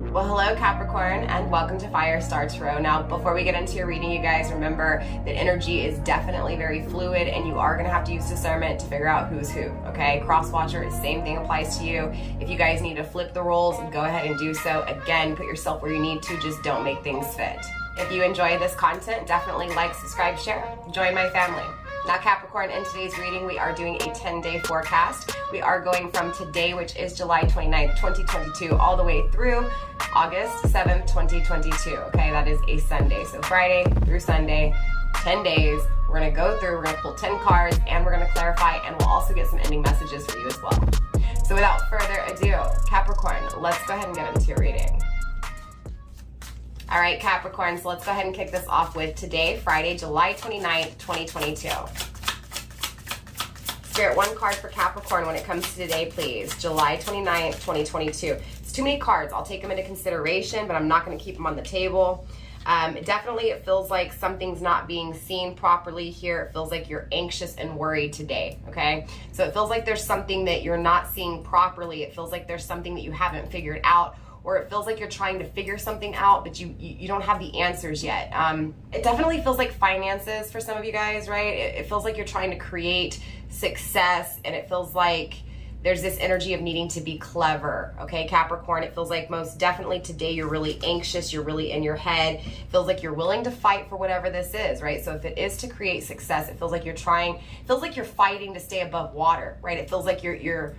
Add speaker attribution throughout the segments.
Speaker 1: Well, hello Capricorn, and welcome to Firestarpassion. Now, before we get into your reading, you guys remember that energy is definitely very fluid, and you are going to have to use discernment to figure out who's who, okay? Cross-watcher, same thing applies to you. If you guys need to flip the roles, go ahead and do so. Again, put yourself where you need to, just don't make things fit. If you enjoy this content, definitely like, subscribe, share. Join my family. Now Capricorn, in today's reading, we are doing a 10-day forecast. We are going from today, which is July 29th, 2022, all the way through August 7th, 2022. Okay, that is a Sunday. So Friday through Sunday, 10 days. We're gonna go through, we're gonna pull 10 cards, and we're gonna clarify, and we'll also get some ending messages for you as well. So without further ado, Capricorn, let's go ahead and get into your reading. All right, Capricorn, so let's go ahead and kick this off with today, Friday, July 29th, 2022. Spirit, one card for Capricorn when it comes to today, please. July 29th, 2022. It's too many cards. I'll take them into consideration, but I'm not going to keep them on the table. Definitely, it feels like something's not being seen properly here. It feels like you're anxious and worried today, okay? So it feels like there's something that you're not seeing properly. It feels like there's something that you haven't figured out, or it feels like you're trying to figure something out, but you don't have the answers yet. It definitely feels like finances for some of you guys, right? It feels like you're trying to create success, and it feels like there's this energy of needing to be clever, okay, Capricorn? It feels like most definitely today you're really anxious, you're really in your head. It feels like you're willing to fight for whatever this is, right? So if it is to create success, it feels like you're fighting to stay above water, right? It feels like you're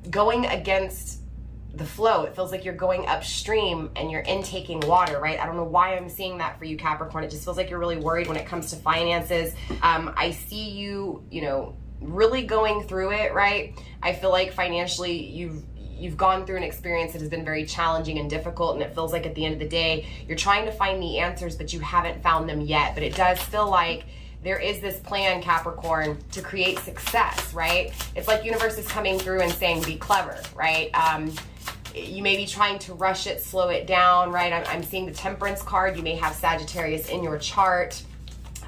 Speaker 1: going against the flow. It feels like you're going upstream and you're intaking water, right? I don't know why I'm seeing that for you, Capricorn. It just feels like you're really worried when it comes to finances. I see you, really going through it, right? I feel like financially you've gone through an experience that has been very challenging and difficult, and it feels like at the end of the day you're trying to find the answers, but you haven't found them yet. But it does feel like there is this plan, Capricorn, to create success, right? It's like universe is coming through and saying, be clever, right? You may be trying to rush it, slow it down, right? I'm seeing the Temperance card. You may have Sagittarius in your chart.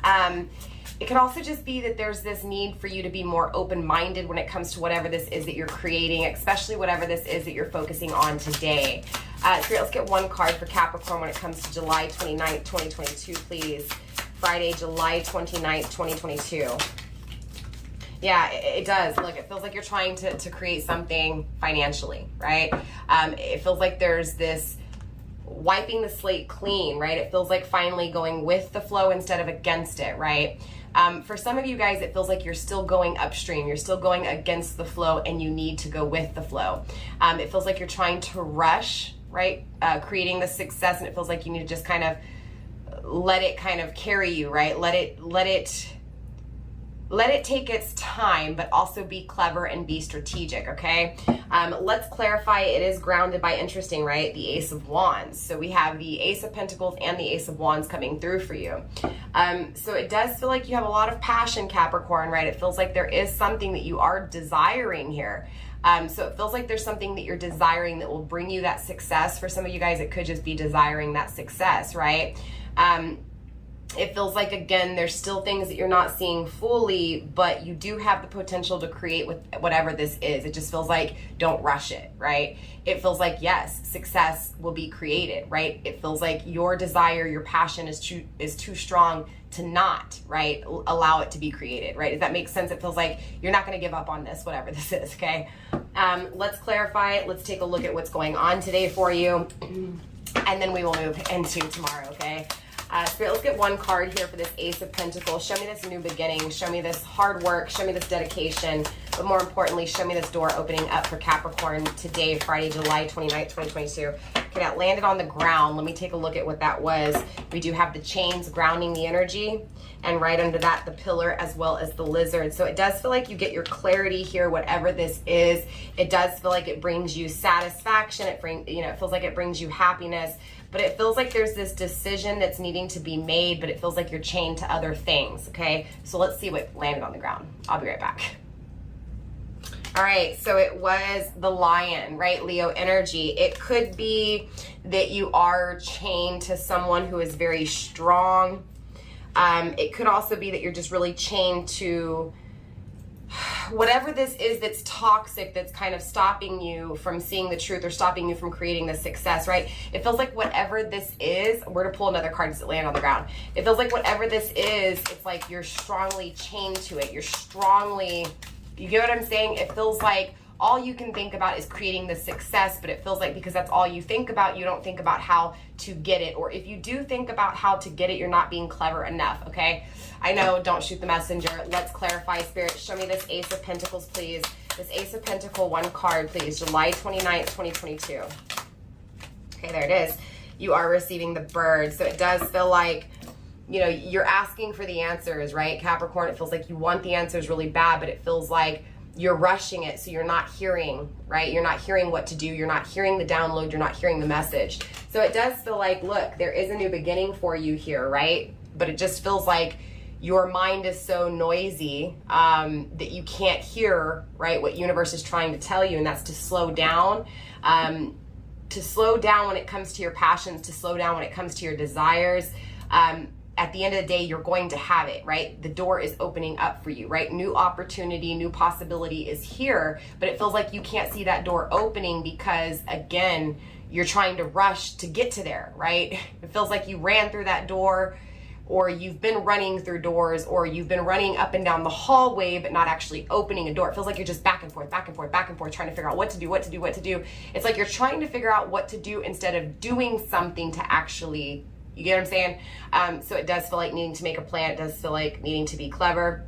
Speaker 1: It could also just be that there's this need for you to be more open-minded when it comes to whatever this is that you're creating, especially whatever this is that you're focusing on today. Spirit, let's get one card for Capricorn when it comes to July 29th, 2022, please. Friday, July 29th, 2022. Yeah, it does. Look, it feels like you're trying to create something financially, right? It feels like there's this wiping the slate clean, right? It feels like finally going with the flow instead of against it, right? For some of you guys, it feels like you're still going upstream. You're still going against the flow, and you need to go with the flow. It feels like you're trying to rush, right? Creating the success, and it feels like you need to just kind of let it kind of carry you, right? Let it take its time, but also be clever and be strategic, okay? Let's clarify, it is grounded by, interesting, right? The Ace of Wands. So we have the Ace of Pentacles and the Ace of Wands coming through for you. So it does feel like you have a lot of passion, Capricorn, right? It feels like there is something that you are desiring here. So it feels like there's something that you're desiring that will bring you that success. For some of you guys, it could just be desiring that success, right? It feels like, again, there's still things that you're not seeing fully, but you do have the potential to create with whatever this is. It just feels like, don't rush it, right? It feels like, yes, success will be created, right? It feels like your desire, your passion is too strong to not, right, allow it to be created, right? Does that make sense? It feels like you're not going to give up on this, whatever this is, okay? Let's clarify it. Let's take a look at what's going on today for you, and then we will move into tomorrow, okay? Spirit, let's get one card here for this Ace of Pentacles. Show me this new beginning. Show me this hard work. Show me this dedication. But more importantly, show me this door opening up for Capricorn today, Friday, July 29th, 2022. Okay, that landed on the ground. Let me take a look at what that was. We do have the chains grounding the energy, and right under that, the pillar as well as the lizard. So it does feel like you get your clarity here, whatever this is. It does feel like it brings you satisfaction. It feels like it brings you happiness. But it feels like there's this decision that's needing to be made, but it feels like you're chained to other things, okay? So let's see what landed on the ground. I'll be right back. All right, so it was the Lion, right? Leo energy. It could be that you are chained to someone who is very strong. It could also be that you're just really chained to whatever this is that's toxic, that's kind of stopping you from seeing the truth or stopping you from creating the success, right? It feels like whatever this is, we're gonna pull another card to land on the ground. It feels like whatever this is, it's like you're strongly chained to it. You're strongly, you get what I'm saying? It feels like all you can think about is creating the success, but it feels like because that's all you think about, you don't think about how to get it. Or if you do think about how to get it, you're not being clever enough, okay? I know, don't shoot the messenger. Let's clarify, Spirit. Show me this Ace of Pentacles, please. This Ace of Pentacle, one card, please. July 29th, 2022. Okay, there it is. You are receiving the bird. So it does feel like, you know, you're asking for the answers, right? Capricorn, it feels like you want the answers really bad, but it feels like you're rushing it, so you're not hearing, right? You're not hearing what to do. You're not hearing the download. You're not hearing the message. So it does feel like, look, there is a new beginning for you here, right? But it just feels like your mind is so noisy that you can't hear, right, what universe is trying to tell you, and that's to slow down. To slow down when it comes to your passions, to slow down when it comes to your desires. At the end of the day, you're going to have it, right? The door is opening up for you, right? New opportunity, new possibility is here, but it feels like you can't see that door opening because, again, you're trying to rush to get to there, right? It feels like you ran through that door, or you've been running through doors, or you've been running up and down the hallway, but not actually opening a door. It feels like you're just back and forth, back and forth, back and forth, trying to figure out what to do, what to do, what to do. It's like you're trying to figure out what to do instead of doing something to actually, you get what I'm saying? So it does feel like needing to make a plan. It does feel like needing to be clever.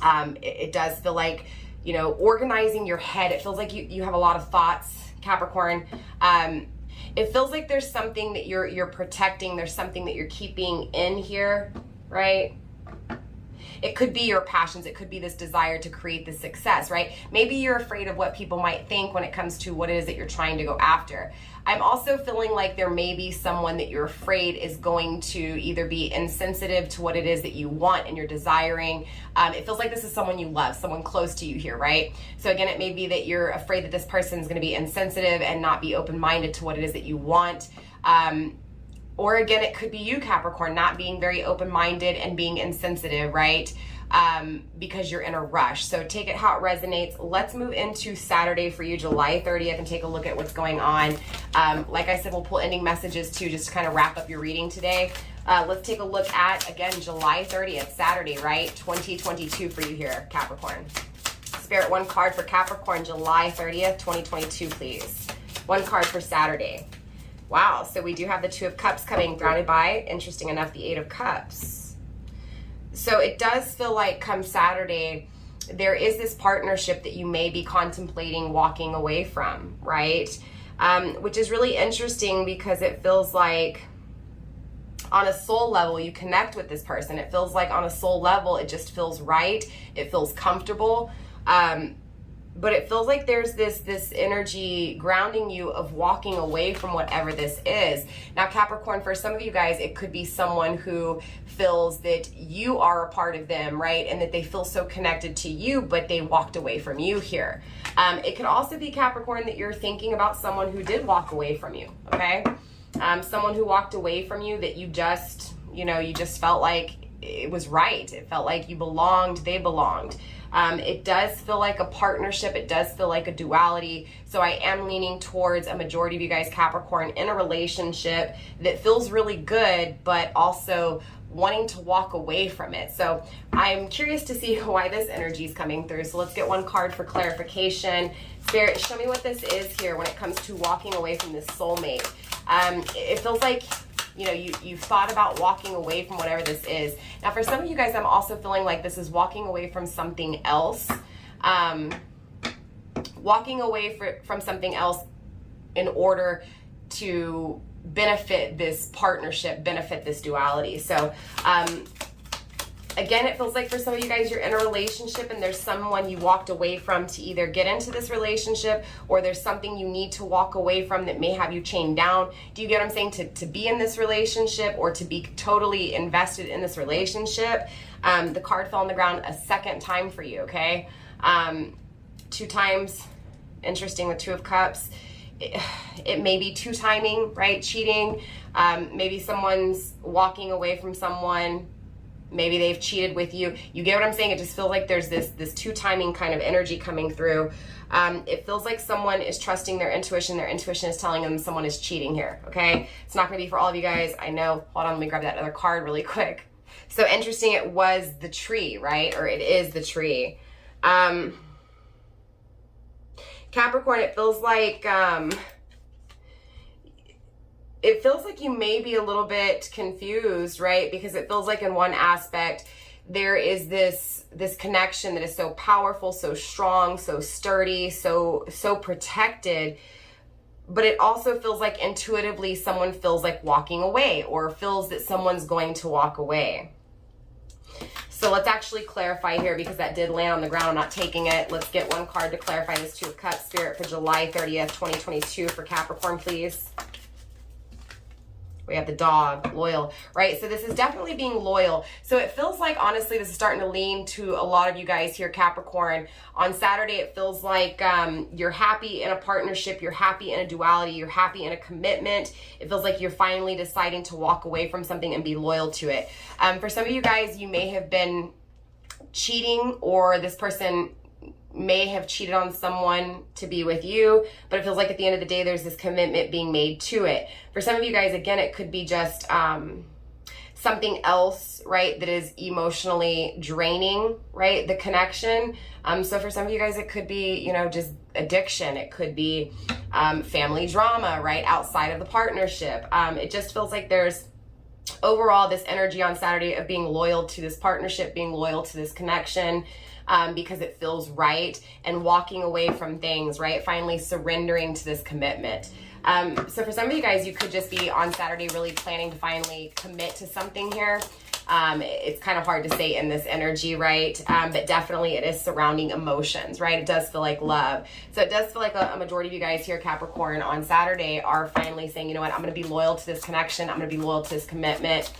Speaker 1: It does feel like, you know, organizing your head. It feels like you have a lot of thoughts, Capricorn. It feels like there's something that you're protecting. There's something that you're keeping in here, right? It could be your passions. It could be this desire to create the success, right? Maybe you're afraid of what people might think when it comes to what it is that you're trying to go after. I'm also feeling like there may be someone that you're afraid is going to either be insensitive to what it is that you want and you're desiring. It feels like this is someone you love, someone close to you here, right? So again, it may be that you're afraid that this person is going to be insensitive and not be open-minded to what it is that you want. Or again, it could be you, Capricorn, not being very open-minded and being insensitive, right? Because you're in a rush. So take it how it resonates. Let's move into Saturday for you, July 30th, and take a look at what's going on. Like I said, we'll pull ending messages too, just to kind of wrap up your reading today. Let's take a look at, again, July 30th, Saturday, right? 2022 for you here, Capricorn. Spirit, one card for Capricorn, July 30th, 2022, please. One card for Saturday. Wow, so we do have the Two of Cups coming, grounded by, interesting enough, the Eight of Cups. So it does feel like come Saturday, there is this partnership that you may be contemplating walking away from, right? Which is really interesting because it feels like on a soul level, you connect with this person. It feels like on a soul level, it just feels right. It feels comfortable. But it feels like there's this energy grounding you of walking away from whatever this is. Now, Capricorn, for some of you guys, it could be someone who feels that you are a part of them, right? And that they feel so connected to you, but they walked away from you here. It could also be, Capricorn, that you're thinking about someone who did walk away from you, okay? Someone who walked away from you that you just, you just felt like it was right. It felt like you belonged, they belonged. It does feel like a partnership. It does feel like a duality. So I am leaning towards a majority of you guys, Capricorn, in a relationship that feels really good, but also wanting to walk away from it. So I'm curious to see why this energy is coming through. So let's get one card for clarification. Spirit, show me what this is here when it comes to walking away from this soulmate. It feels like you've thought about walking away from whatever this is. Now, for some of you guys, I'm also feeling like this is walking away from something else. Walking away from something else in order to benefit this partnership, benefit this duality. So, again, it feels like for some of you guys, you're in a relationship and there's someone you walked away from to either get into this relationship, or there's something you need to walk away from that may have you chained down. Do you get what I'm saying? To be in this relationship or to be totally invested in this relationship. The card fell on the ground a second time for you, okay? 2 times, interesting, the Two of Cups. It may be 2 timing, right? Cheating. Maybe someone's walking away from someone Maybe they've cheated with you. You get what I'm saying? It just feels like there's this two-timing kind of energy coming through. It feels like someone is trusting their intuition. Their intuition is telling them someone is cheating here, okay? It's not going to be for all of you guys. I know. Hold on, let me grab that other card really quick. So interesting, it was the tree, right? Or it is the tree. Capricorn, it feels like you may be a little bit confused, right? Because it feels like in one aspect, there is this connection that is so powerful, so strong, so sturdy, so protected. But it also feels like intuitively someone feels like walking away, or feels that someone's going to walk away. So let's actually clarify here, because that did land on the ground. I'm not taking it. Let's get one card to clarify this Two of Cups, Spirit, for July 30th, 2022 for Capricorn, please. We have the dog, loyal, right? So this is definitely being loyal. So it feels like, honestly, this is starting to lean to a lot of you guys here, Capricorn. On Saturday, it feels like you're happy in a partnership, you're happy in a duality, you're happy in a commitment. It feels like you're finally deciding to walk away from something and be loyal to it. For some of you guys, you may have been cheating, or this person may have cheated on someone to be with you, but it feels like at the end of the day, there's this commitment being made to it. For some of you guys, again, it could be just something else, right, that is emotionally draining, right, the connection. So for some of you guys, it could be, you know, just addiction. It could be family drama, right, outside of the partnership. It just feels like there's overall this energy on Saturday of being loyal to this partnership, being loyal to this connection, because it feels right, and walking away from things, right? Finally surrendering to this commitment. So for some of you guys, you could just be on Saturday really planning to finally commit to something here. It's kind of hard to say in this energy, right? But definitely it is surrounding emotions, right? It does feel like love. So it does feel like a majority of you guys here, Capricorn, on Saturday are finally saying, you know what, I'm going to be loyal to this connection. I'm going to be loyal to this commitment.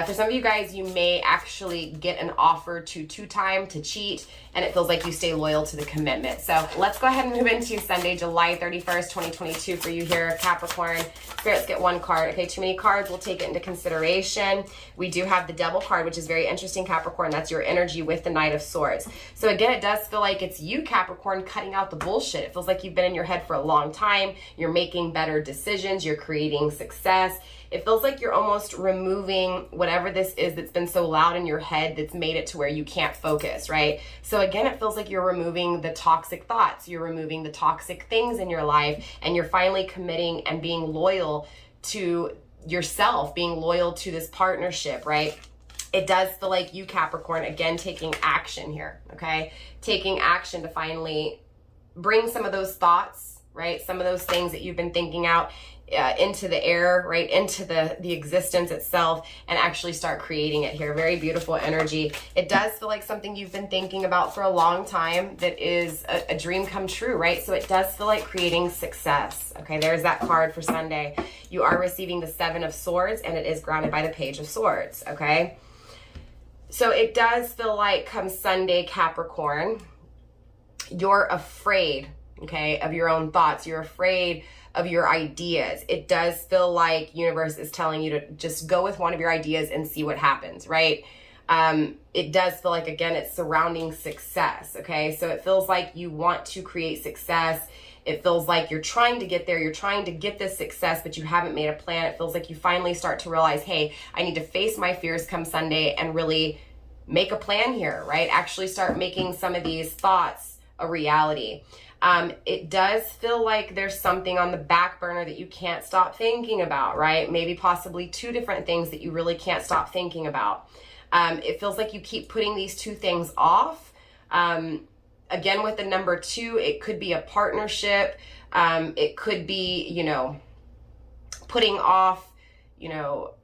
Speaker 1: For some of you guys, you may actually get an offer to two-time, to cheat, and it feels like you stay loyal to the commitment. So let's go ahead and move into Sunday, July 31st, 2022 for you here, Capricorn. Spirits, get one card. Okay, too many cards. We'll take it into consideration. We do have the Devil card, which is very interesting, Capricorn. That's your energy with the Knight of Swords. So again, it does feel like it's you, Capricorn, cutting out the bullshit. It feels like you've been in your head for a long time. You're making better decisions. You're creating success. It feels like you're almost removing whatever this is that's been so loud in your head that's made it to where you can't focus, right? So again, it feels like you're removing the toxic thoughts, you're removing the toxic things in your life, and you're finally committing and being loyal to yourself, being loyal to this partnership, right? It does feel like you, Capricorn, again, taking action here, okay? Taking action to finally bring some of those thoughts, right? Some of those things that you've been thinking out into the air, right, into the existence itself, and actually start creating it here. Very beautiful energy. It does feel like something you've been thinking about for a long time that is a dream come true, right? So it does feel like creating success. Okay, there's that card for Sunday. You are receiving the Seven of Swords, and it is grounded by the Page of Swords, okay? So it does feel like come Sunday, Capricorn, you're afraid, okay, of your own thoughts. You're afraid of your ideas. It does feel like universe is telling you to just go with one of your ideas and see what happens, right? It does feel like, again, it's surrounding success, okay? So it feels like you want to create success. It feels like you're trying to get there. You're trying to get this success, but you haven't made a plan. It feels like you finally start to realize, hey, I need to face my fears come Sunday and really make a plan here, right? Actually start making some of these thoughts a reality. It does feel like there's something on the back burner that you can't stop thinking about, right? Maybe possibly two different things that you really can't stop thinking about. It feels like you keep putting these two things off. Again, with the number 2, it could be a partnership. It could be, you know, putting off, you know,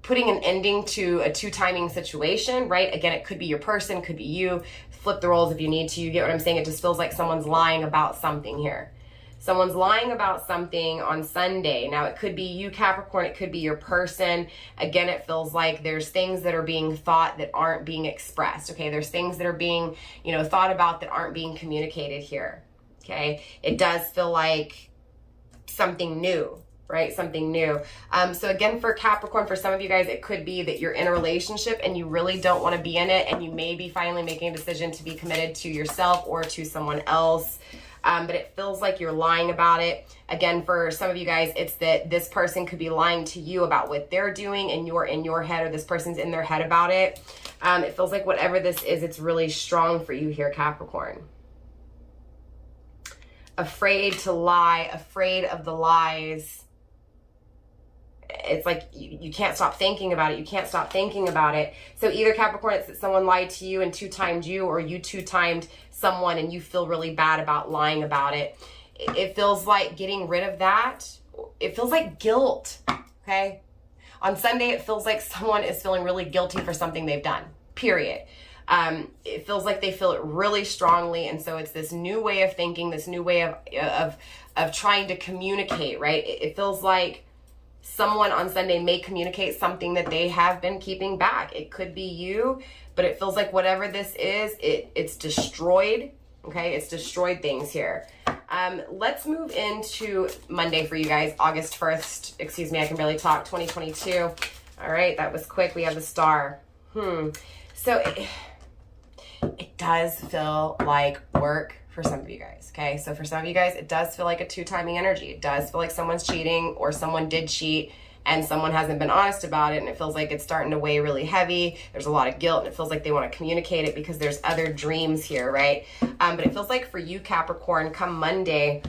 Speaker 1: putting an ending to a two-timing situation, right? Again, it could be your person, could be you. Flip the roles if you need to. You get what I'm saying? It just feels like someone's lying about something here. Someone's lying about something on Sunday. Now, it could be you, Capricorn. It could be your person. Again, it feels like there's things that are being thought that aren't being expressed, okay? There's things that are being, you know, thought about that aren't being communicated here, okay? It does feel like something new, right? Something new. So again, for Capricorn, for some of you guys, it could be that you're in a relationship and you really don't want to be in it, and you may be finally making a decision to be committed to yourself or to someone else. But it feels like you're lying about it. Again, for some of you guys, it's that this person could be lying to you about what they're doing, and you're in your head, or this person's in their head about it. It feels like whatever this is, it's really strong for you here, Capricorn. Afraid to lie, afraid of the lies. It's like you can't stop thinking about it. You can't stop thinking about it. So either, Capricorn, it's that someone lied to you and two-timed you, or you two-timed someone and you feel really bad about lying about it. It feels like getting rid of that. It feels like guilt, okay? On Sunday, it feels like someone is feeling really guilty for something they've done, period. It feels like they feel it really strongly, and so it's this new way of thinking, this new way of trying to communicate, right? It feels like someone on Sunday may communicate something that they have been keeping back. It could be you, but it feels like whatever this is, it's destroyed, okay? It's destroyed things here. Let's move into Monday for you guys, August 1st. Excuse me, I can barely talk, 2022. All right, that was quick. We have the star. So it does feel like work for some of you guys, okay? So for some of you guys, it does feel like a two-timing energy. It does feel like someone's cheating, or someone did cheat and someone hasn't been honest about it, and it feels like it's starting to weigh really heavy. There's a lot of guilt, and it feels like they want to communicate it because there's other dreams here, right? But it feels like for you, Capricorn, come Monday,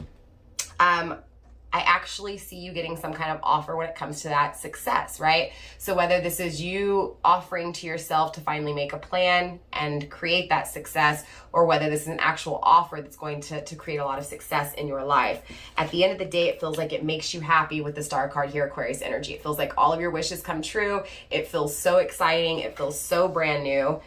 Speaker 1: I actually see you getting some kind of offer when it comes to that success, right? So whether this is you offering to yourself to finally make a plan and create that success, or whether this is an actual offer that's going to create a lot of success in your life. At the end of the day, it feels like it makes you happy with the star card here, Aquarius energy. It feels like all of your wishes come true. It feels so exciting. It feels so brand new.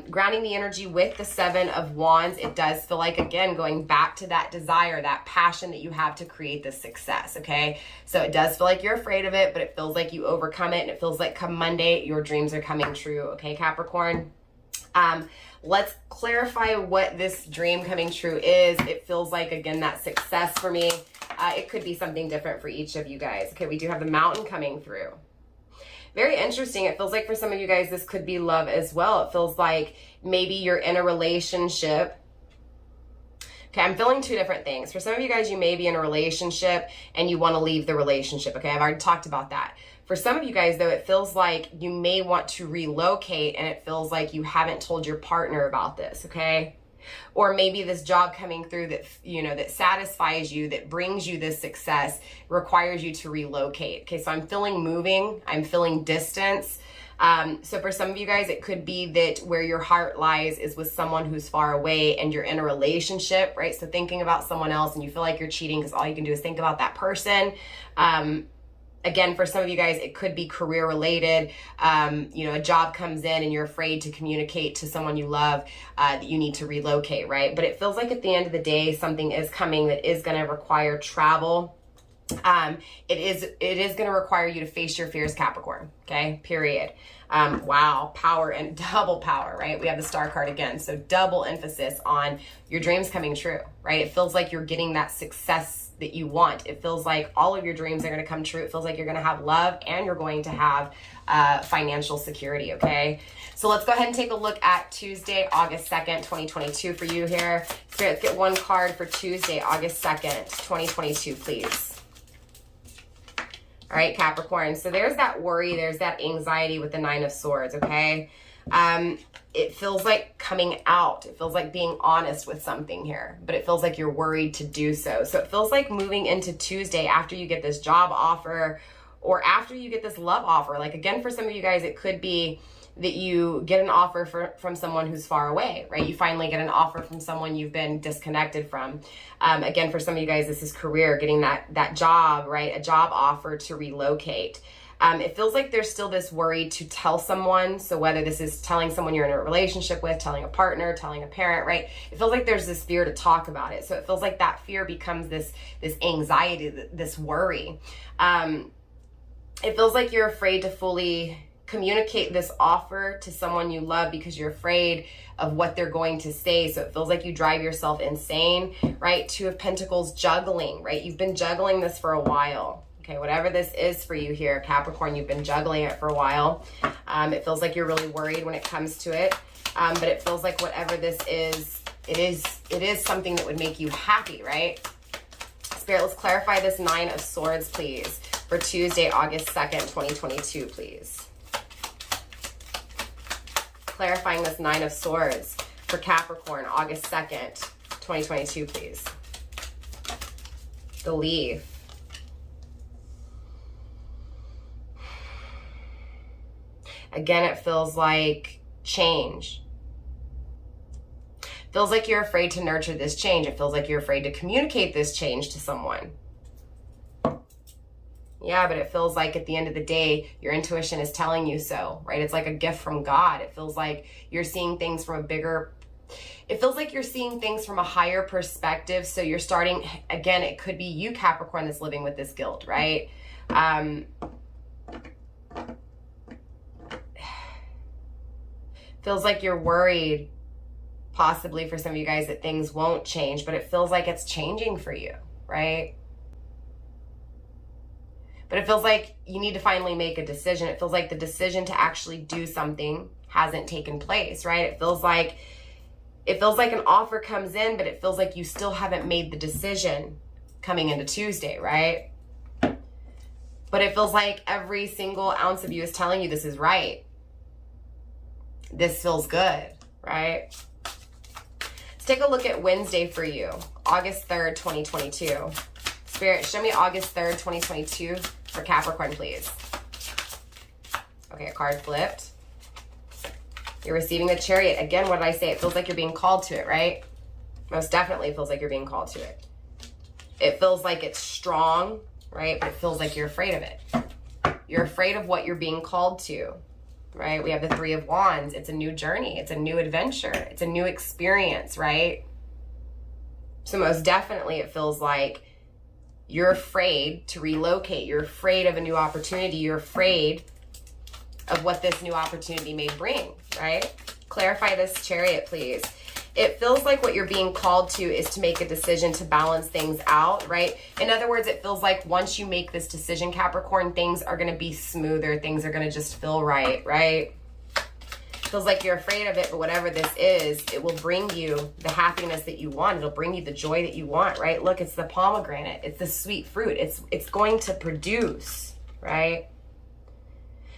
Speaker 1: Grounding the energy with the 7 of Wands, it does feel like, again, going back to that desire, that passion that you have to create this success, okay? So it does feel like you're afraid of it, but it feels like you overcome it, and it feels like come Monday, your dreams are coming true, okay, Capricorn? Let's clarify what this dream coming true is. It feels like, again, that success for me. It could be something different for each of you guys. Okay, we do have the Mountain coming through. Very interesting. It feels like for some of you guys, this could be love as well. It feels like maybe you're in a relationship. Okay, I'm feeling two different things. For some of you guys, you may be in a relationship and you want to leave the relationship. Okay, I've already talked about that. For some of you guys, though, it feels like you may want to relocate, and it feels like you haven't told your partner about this, okay? Or maybe this job coming through that, you know, that satisfies you, that brings you this success, requires you to relocate. Okay, so I'm feeling moving, I'm feeling distance. So for some of you guys, it could be that where your heart lies is with someone who's far away and you're in a relationship, right? So thinking about someone else and you feel like you're cheating because all you can do is think about that person. Again, for some of you guys, it could be career related. You know, a job comes in and you're afraid to communicate to someone you love that you need to relocate, right? But it feels like at the end of the day, something is coming that is going to require travel. It is going to require you to face your fears, Capricorn. Okay, period. Wow, power and double power, right? We have the star card again. So double emphasis on your dreams coming true, right? It feels like you're getting that success that you want. It feels like all of your dreams are going to come true. It feels like you're going to have love and you're going to have financial security, okay? So let's go ahead and take a look at Tuesday, August 2nd, 2022 for you here. So let's get one card for Tuesday, August 2nd, 2022, please. All right, Capricorn. So there's that worry, there's that anxiety with the 9 of Swords, okay? It feels like coming out. It feels like being honest with something here, but it feels like you're worried to do so. So it feels like moving into Tuesday after you get this job offer or after you get this love offer. Like, again, for some of you guys, it could be that you get an offer from someone who's far away, right? You finally get an offer from someone you've been disconnected from. Again, for some of you guys, this is career, getting that job, right? A job offer to relocate. It feels like there's still this worry to tell someone. So whether this is telling someone you're in a relationship with, telling a partner, telling a parent, right? It feels like there's this fear to talk about it. So it feels like that fear becomes this anxiety, this worry. It feels like you're afraid to fully communicate this offer to someone you love because you're afraid of what they're going to say. So it feels like you drive yourself insane, right? 2 of Pentacles, juggling, right? You've been juggling this for a while. Okay, whatever this is for you here, Capricorn, you've been juggling it for a while. It feels like you're really worried when it comes to it. But it feels like whatever this is, it is something that would make you happy, right? Spirit, let's clarify this 9 of Swords, please, for Tuesday, August 2nd, 2022, please. Clarifying this 9 of Swords for Capricorn, August 2nd, 2022, please. The Leaf. Again, it feels like change. Feels like you're afraid to nurture this change. It feels like you're afraid to communicate this change to someone. Yeah, but it feels like at the end of the day, your intuition is telling you so, right? It's like a gift from God. It feels like you're seeing things from it feels like you're seeing things from a higher perspective. So you're starting, again, it could be you, Capricorn, that's living with this guilt, right? Feels like you're worried, possibly for some of you guys, that things won't change, but it feels like it's changing for you, right? But it feels like you need to finally make a decision. It feels like the decision to actually do something hasn't taken place, right? It feels like an offer comes in, but it feels like you still haven't made the decision coming into Tuesday, right? But it feels like every single ounce of you is telling you this is right. This feels good, right? Let's take a look at Wednesday for you, August 3rd, 2022. Spirit, show me August 3rd, 2022 for Capricorn, please. Okay, a card flipped. You're receiving the Chariot. Again, what did I say? It feels like you're being called to it, right? Most definitely feels like you're being called to it. It feels like it's strong, right? But it feels like you're afraid of it. You're afraid of what you're being called to. Right? We have the 3 of Wands. It's a new journey. It's a new adventure. It's a new experience, right? So most definitely it feels like you're afraid to relocate. You're afraid of a new opportunity. You're afraid of what this new opportunity may bring, right? Clarify this Chariot, please. It feels like what you're being called to is to make a decision to balance things out, right? In other words, it feels like once you make this decision, Capricorn, things are going to be smoother. Things are going to just feel right, right? Feels like you're afraid of it, but whatever this is, it will bring you the happiness that you want. It'll bring you the joy that you want, right? Look, it's the pomegranate. It's the sweet fruit. It's going to produce, right?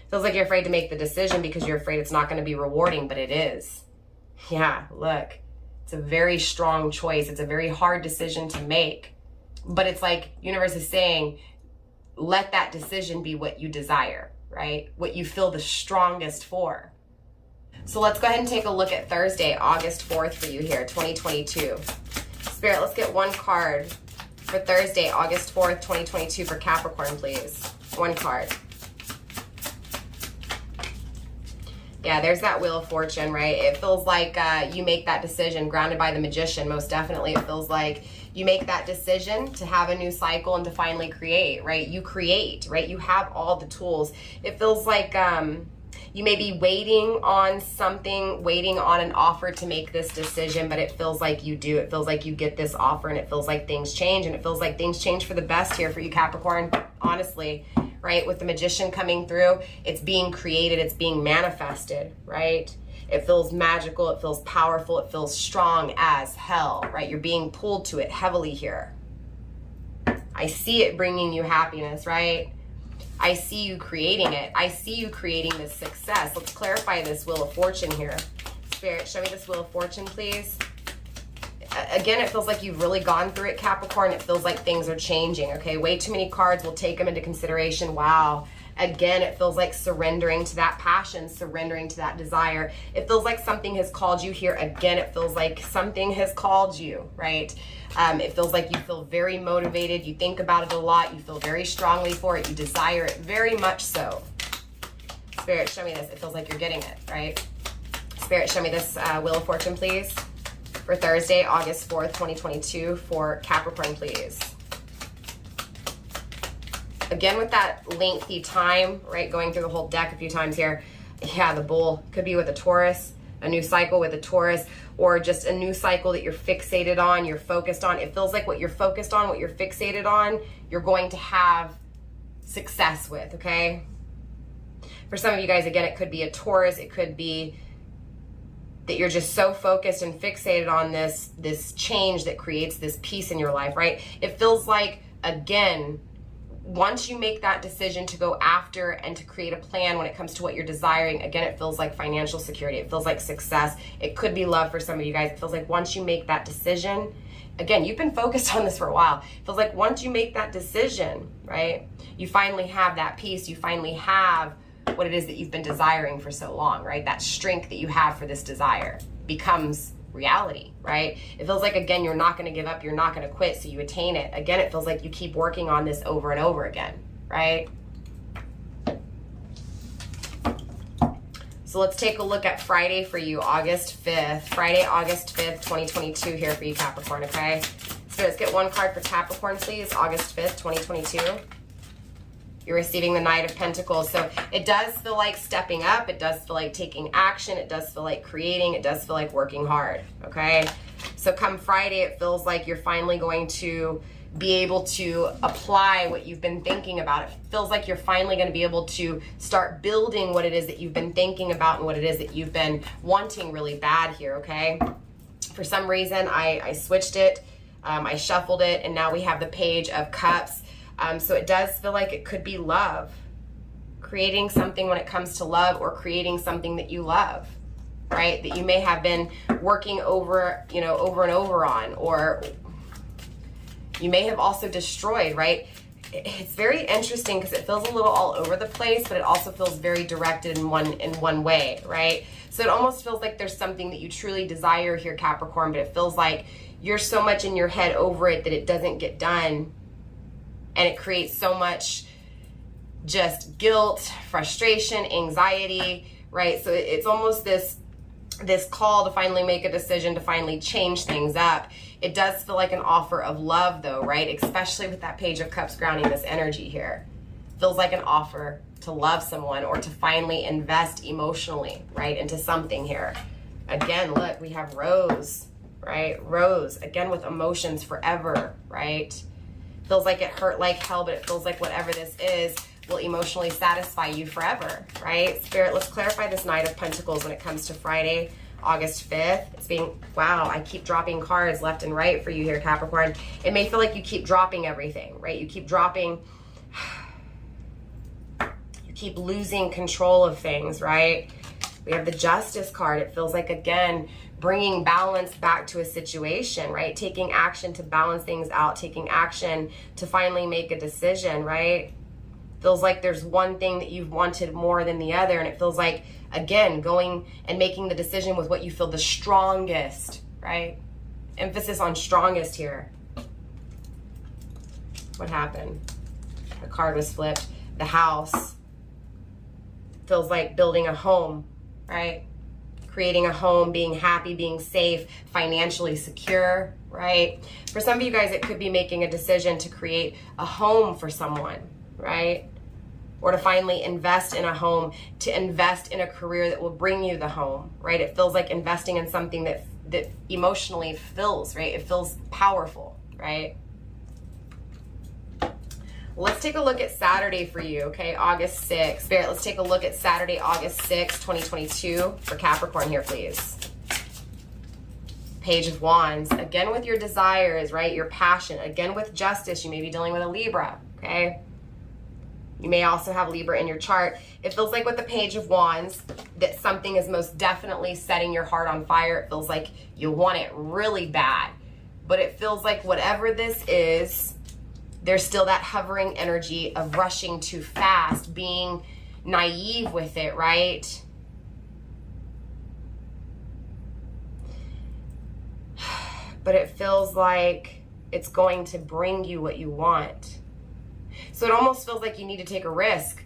Speaker 1: Feels like you're afraid to make the decision because you're afraid it's not going to be rewarding, but it is. Yeah, look. It's a very strong choice. It's a very hard decision to make. But it's like universe is saying, let that decision be what you desire, right? What you feel the strongest for. So let's go ahead and take a look at Thursday, August 4th for you here, 2022. Spirit, let's get one card for Thursday, August 4th, 2022 for Capricorn, please. One card. Yeah, there's that Wheel of Fortune, right? It feels like you make that decision grounded by the Magician. Most definitely, it feels like you make that decision to have a new cycle and to finally create, right? You create, right? You have all the tools. It feels like you may be waiting on something, waiting on an offer to make this decision, but it feels like you do. It feels like you get this offer and it feels like things change, and it feels like things change for the best here for you, Capricorn, honestly. Right? With the Magician coming through, it's being created, it's being manifested, right? It feels magical, it feels powerful, it feels strong as hell, right? You're being pulled to it heavily here. I see it bringing you happiness, right? I see you creating it. I see you creating this success. Let's clarify this Wheel of Fortune here. Spirit, show me this Wheel of Fortune, please. Again, it feels like you've really gone through it, Capricorn. It feels like things are changing, okay? Way too many cards. We'll take them into consideration. Wow. Again, it feels like surrendering to that passion, surrendering to that desire. It feels like something has called you here. Again, it feels like something has called you, right? It feels like you feel very motivated. You think about it a lot. You feel very strongly for it. You desire it very much so. Spirit, show me this. It feels like you're getting it, right? Spirit, show me this Wheel of Fortune, please. For Thursday, August 4th, 2022 for Capricorn, please. Again, with that lengthy time, right, going through the whole deck a few times here. Yeah, the Bull could be with a Taurus, a new cycle with a Taurus, or just a new cycle that you're fixated on, you're focused on. It feels like what you're focused on, what you're fixated on, you're going to have success with, okay? For some of you guys, again, it could be a Taurus. It could be that you're just so focused and fixated on this change that creates this peace in your life, right? It feels like, again, once you make that decision to go after and to create a plan when it comes to what you're desiring, again, it feels like financial security. It feels like success. It could be love for some of you guys. It feels like once you make that decision, again, you've been focused on this for a while. It feels like once you make that decision, right, you finally have that peace. You finally have what it is that you've been desiring for so long, right? That strength that you have for this desire becomes reality, right? It feels like, again, you're not going to give up. You're not going to quit. So you attain it. Again, it feels like you keep working on this over and over again, right? So let's take a look at Friday for you, August 5th. Friday, August 5th, 2022 here for you, Capricorn, okay? So let's get one card for Capricorn, please. August 5th, 2022. You're receiving the Knight of Pentacles. So it does feel like stepping up. It does feel like taking action. It does feel like creating. It does feel like working hard, okay? So come Friday, it feels like you're finally going to be able to apply what you've been thinking about. It feels like you're finally going to be able to start building what it is that you've been thinking about and what it is that you've been wanting really bad here, okay? For some reason, I switched it. I shuffled it, and now we have the Page of Cups. So it does feel like it could be love, creating something when it comes to love, or creating something that you love, right? That you may have been working over, you know, over and over on, or you may have also destroyed, right? It's very interesting because it feels a little all over the place, but it also feels very directed in one way, right? So it almost feels like there's something that you truly desire here, Capricorn, but it feels like you're so much in your head over it that it doesn't get done. And it creates so much just guilt, frustration, anxiety, right? So it's almost this call to finally make a decision, to finally change things up. It does feel like an offer of love though, right? Especially with that Page of Cups grounding this energy here. Feels like an offer to love someone, or to finally invest emotionally, right, into something here. Again, look, we have Rose, right? Rose, again with emotions forever, right? Feels like it hurt like hell, but it feels like whatever this is will emotionally satisfy you forever, right? Spirit, let's clarify this Knight of Pentacles when it comes to Friday, August 5th. It's being, wow, I keep dropping cards left and right for you here, Capricorn. It may feel like you keep dropping everything, right? You keep dropping, you keep losing control of things, right? We have the Justice card. It feels like, again, bringing balance back to a situation, right? Taking action to balance things out, taking action to finally make a decision, right? Feels like there's one thing that you've wanted more than the other, and it feels like, again, going and making the decision with what you feel the strongest, right? Emphasis on strongest here. What happened? The card was flipped. The House. Feels like building a home, right? Creating a home, being happy, being safe, financially secure, right? For some of you guys, it could be making a decision to create a home for someone, right? Or to finally invest in a home, to invest in a career that will bring you the home, right? It feels like investing in something that emotionally fills, right? It feels powerful, right? Let's take a look at Saturday for you, okay? August 6th. Spirit, let's take a look at Saturday, August 6th, 2022 for Capricorn here, please. Page of Wands. Again with your desires, right? Your passion. Again with Justice. You may be dealing with a Libra, okay? You may also have Libra in your chart. It feels like with the Page of Wands that something is most definitely setting your heart on fire. It feels like you want it really bad. But it feels like whatever this is, there's still that hovering energy of rushing too fast, being naive with it, right? But it feels like it's going to bring you what you want. So it almost feels like you need to take a risk,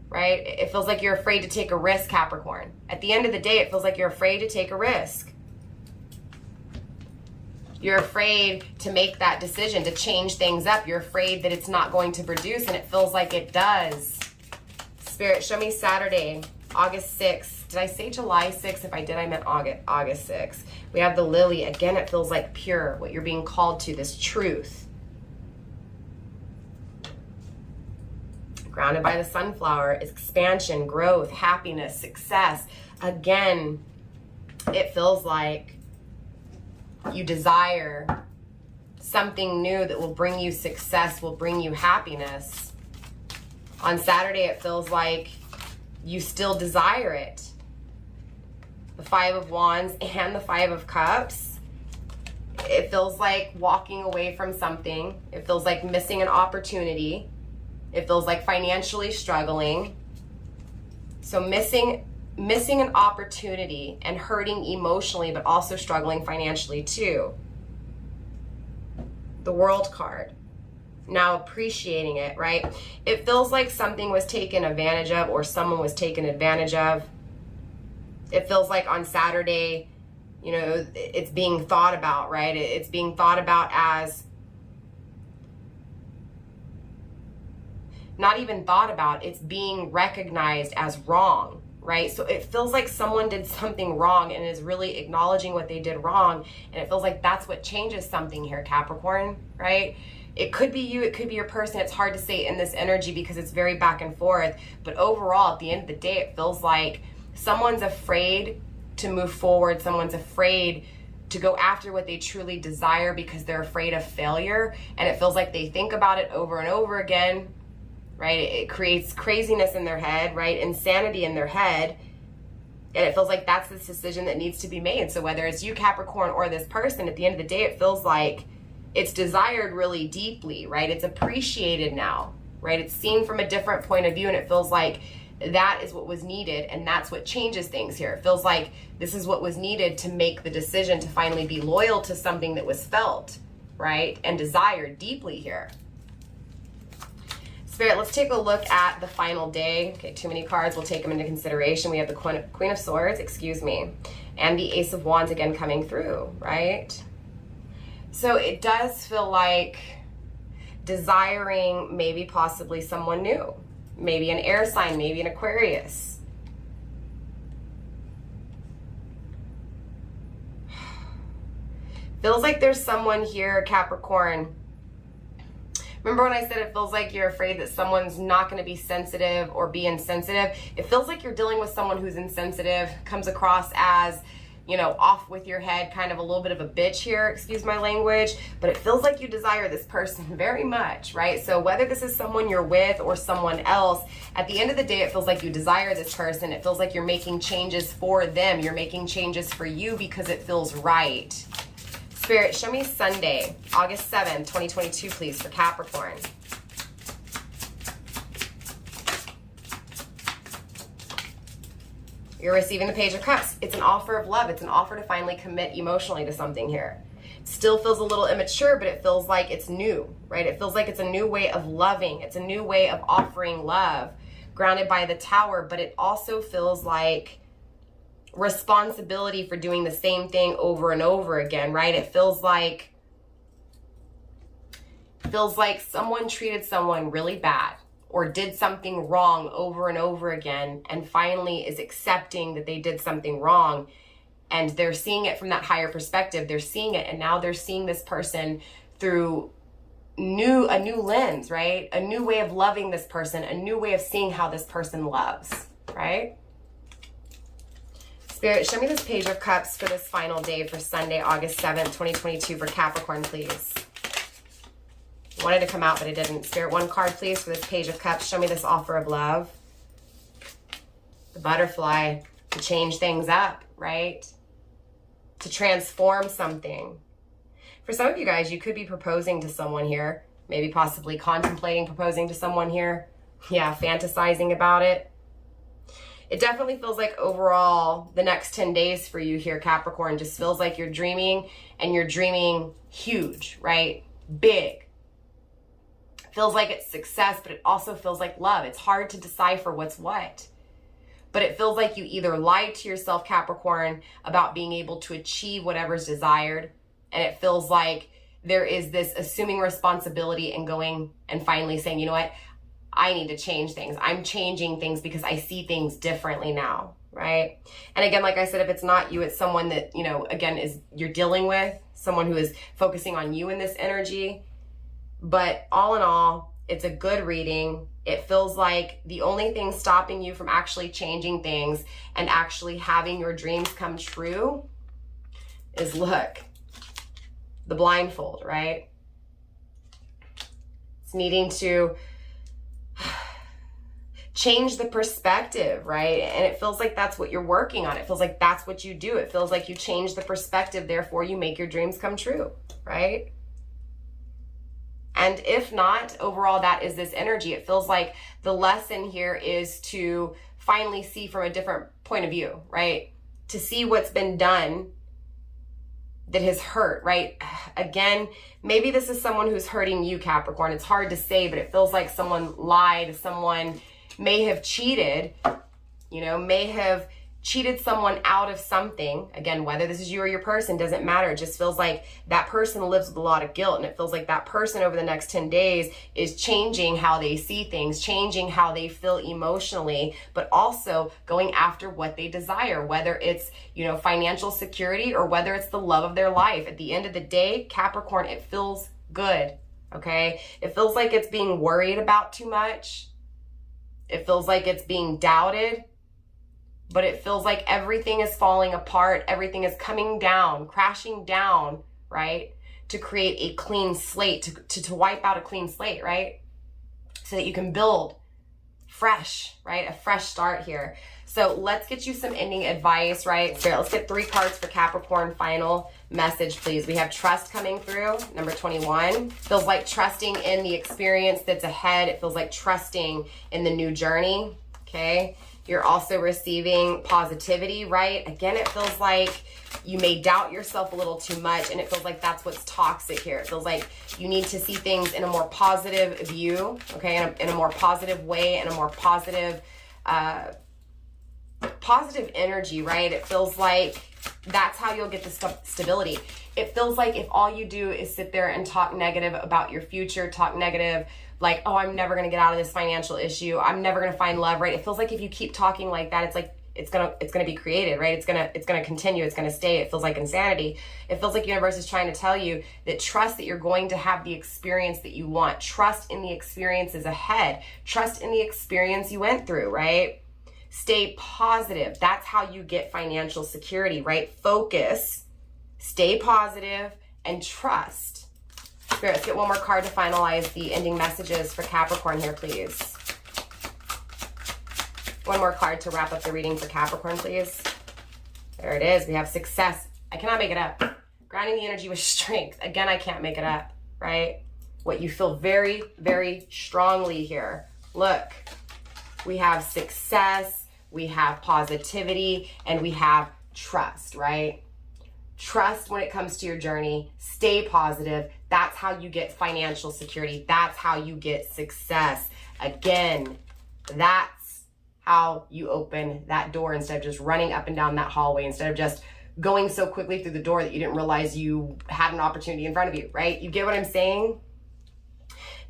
Speaker 1: right? It feels like you're afraid to take a risk, Capricorn. At the end of the day, it feels like you're afraid to take a risk. You're afraid to make that decision, to change things up. You're afraid that it's not going to produce, and it feels like it does. Spirit, show me Saturday, August 6th. Did I say July 6th? If I did, I meant August 6th. We have the Lily. Again, it feels like pure, what you're being called to, this truth. grounded by the sunflower, is expansion, growth, happiness, success. Again, it feels like you desire something new that will bring you success, will bring you happiness. On Saturday, it feels like you still desire it. The Five of Wands and the Five of Cups. It feels like walking away from something. It feels like missing an opportunity. It feels like financially struggling. So missing an opportunity and hurting emotionally, but also struggling financially too. The World card. Now appreciating it, right? It feels like something was taken advantage of, or someone was taken advantage of. It feels like on Saturday, you know, it's being thought about, right? It's being thought about as, not even thought about, it's being recognized as wrong, right? So it feels like someone did something wrong and is really acknowledging what they did wrong. And it feels like that's what changes something here, Capricorn, right? It could be you, it could be your person. It's hard to say in this energy because it's very back and forth. But overall, at the end of the day, it feels like someone's afraid to move forward. Someone's afraid to go after what they truly desire because they're afraid of failure. And it feels like they think about it over and over again, right? It creates craziness in their head, right? Insanity in their head. And it feels like that's this decision that needs to be made. So whether it's you, Capricorn, or this person, at the end of the day, it feels like it's desired really deeply, right? It's appreciated now, right? It's seen from a different point of view, and it feels like that is what was needed, and that's what changes things here. It feels like this is what was needed to make the decision to finally be loyal to something that was felt, right? And desired deeply here. Spirit, let's take a look at the final day. Okay, too many cards. We'll take them into consideration. We have the Queen of Swords, and the Ace of Wands again coming through, right? So it does feel like desiring maybe possibly someone new, maybe an air sign, maybe an Aquarius. Feels like there's someone here, Capricorn. Remember when I said it feels like you're afraid that someone's not going to be sensitive or be insensitive? It feels like you're dealing with someone who's insensitive, comes across as, you know, off with your head, kind of a little bit of a bitch here, excuse my language, but it feels like you desire this person very much, right? So whether this is someone you're with or someone else, at the end of the day, it feels like you desire this person. It feels like you're making changes for them. You're making changes for you because it feels right. Spirit, show me Sunday, August 7th, 2022, please, for Capricorn. You're receiving the Page of Cups. It's an offer of love. It's an offer to finally commit emotionally to something here. It still feels a little immature, but it feels like it's new, right? It feels like it's a new way of loving. It's a new way of offering love, grounded by the Tower, but it also feels like responsibility for doing the same thing over and over again, right? It feels like someone treated someone really bad or did something wrong over and over again, and finally is accepting that they did something wrong, and they're seeing it from that higher perspective. They're seeing it, and now they're seeing this person through a new lens, right? A new way of loving this person, a new way of seeing how this person loves, right? Spirit, show me this Page of Cups for this final day for Sunday, August 7th, 2022 for Capricorn, please. Wanted to come out, but it didn't. Spirit, one card, please, for this Page of Cups. Show me this offer of love. The Butterfly, to change things up, right? To transform something. For some of you guys, you could be proposing to someone here. Maybe possibly contemplating proposing to someone here. Yeah, fantasizing about it. It definitely feels like overall, the next 10 days for you here, Capricorn, just feels like you're dreaming, and you're dreaming huge, right? Big. Feels like it's success, but it also feels like love. It's hard to decipher what's what. But it feels like you either lied to yourself, Capricorn, about being able to achieve whatever's desired. And it feels like there is this assuming responsibility and going and finally saying, you know what? I need to change things. I'm changing things because I see things differently now, right? And again, like I said, if it's not you, it's someone that, you know, again, you're dealing with, someone who is focusing on you in this energy. But all in all, It's a good reading. It feels like the only thing stopping you from actually changing things and actually having your dreams come true is, look, the blindfold, right? It's needing to change the perspective, right? And it feels like that's what you're working on. It feels like that's what you do. It feels like you change the perspective, therefore you make your dreams come true, right? And if not, overall, that is this energy. It feels like the lesson here is to finally see from a different point of view, right? To see what's been done that has hurt, right? Again, maybe this is someone who's hurting you, Capricorn. It's hard to say, but it feels like someone lied, someone may have cheated, you know, may have cheated someone out of something. Again, whether this is you or your person, doesn't matter. It just feels like that person lives with a lot of guilt, and it feels like that person over the next 10 days is changing how they see things, changing how they feel emotionally, but also going after what they desire, whether it's, you know, financial security or whether it's the love of their life. At the end of the day, Capricorn, it feels good, okay? It feels like it's being worried about too much. It feels like it's being doubted. But it feels like everything is falling apart. Everything is coming down, crashing down, right? To create a clean slate, to wipe out a clean slate, right? So that you can build fresh, right? A fresh start here. So let's get you some ending advice, right? So let's get 3 cards for Capricorn. Final message, please. We have trust coming through, number 21. Feels like trusting in the experience that's ahead. It feels like trusting in the new journey, okay? You're also receiving positivity, right? Again, it feels like you may doubt yourself a little too much, and it feels like that's what's toxic here. It feels like you need to see things in a more positive view, okay? In a more positive way, in a more positive, positive energy, right? It feels like that's how you'll get the stability. It feels like if all you do is sit there and talk negative about your future, talk negative, like, oh, I'm never going to get out of this financial issue, I'm never going to find love, right? It feels like if you keep talking like that, it's like it's going to be created, right? It's going to continue, it's going to stay. It feels like insanity. It feels like the universe is trying to tell you that trust that you're going to have the experience that you want. Trust in the experiences ahead. Trust in the experience you went through, right? Stay positive. That's how you get financial security, right? Focus, stay positive, and trust. Spirit, let's get one more card to finalize the ending messages for Capricorn here, please. One more card to wrap up the reading for Capricorn, please. There it is. We have success. I cannot make it up. Grounding the energy with strength. Again, I can't make it up, right? What you feel very, very strongly here. Look, we have success, we have positivity, and we have trust, right? Trust when it comes to your journey. Stay positive. That's how you get financial security. That's how you get success. Again, that's how you open that door instead of just running up and down that hallway, instead of just going so quickly through the door that you didn't realize you had an opportunity in front of you, right? You get what I'm saying?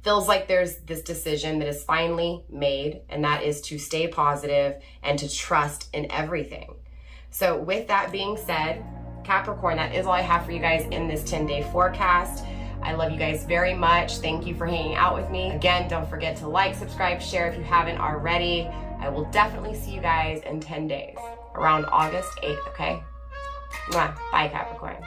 Speaker 1: Feels like there's this decision that is finally made, and that is to stay positive and to trust in everything. So with that being said, Capricorn, that is all I have for you guys in this 10-day forecast. I love you guys very much. Thank you for hanging out with me. Again, don't forget to like, subscribe, share if you haven't already. I will definitely see you guys in 10 days, around August 8th, okay? Mwah. Bye, Capricorn.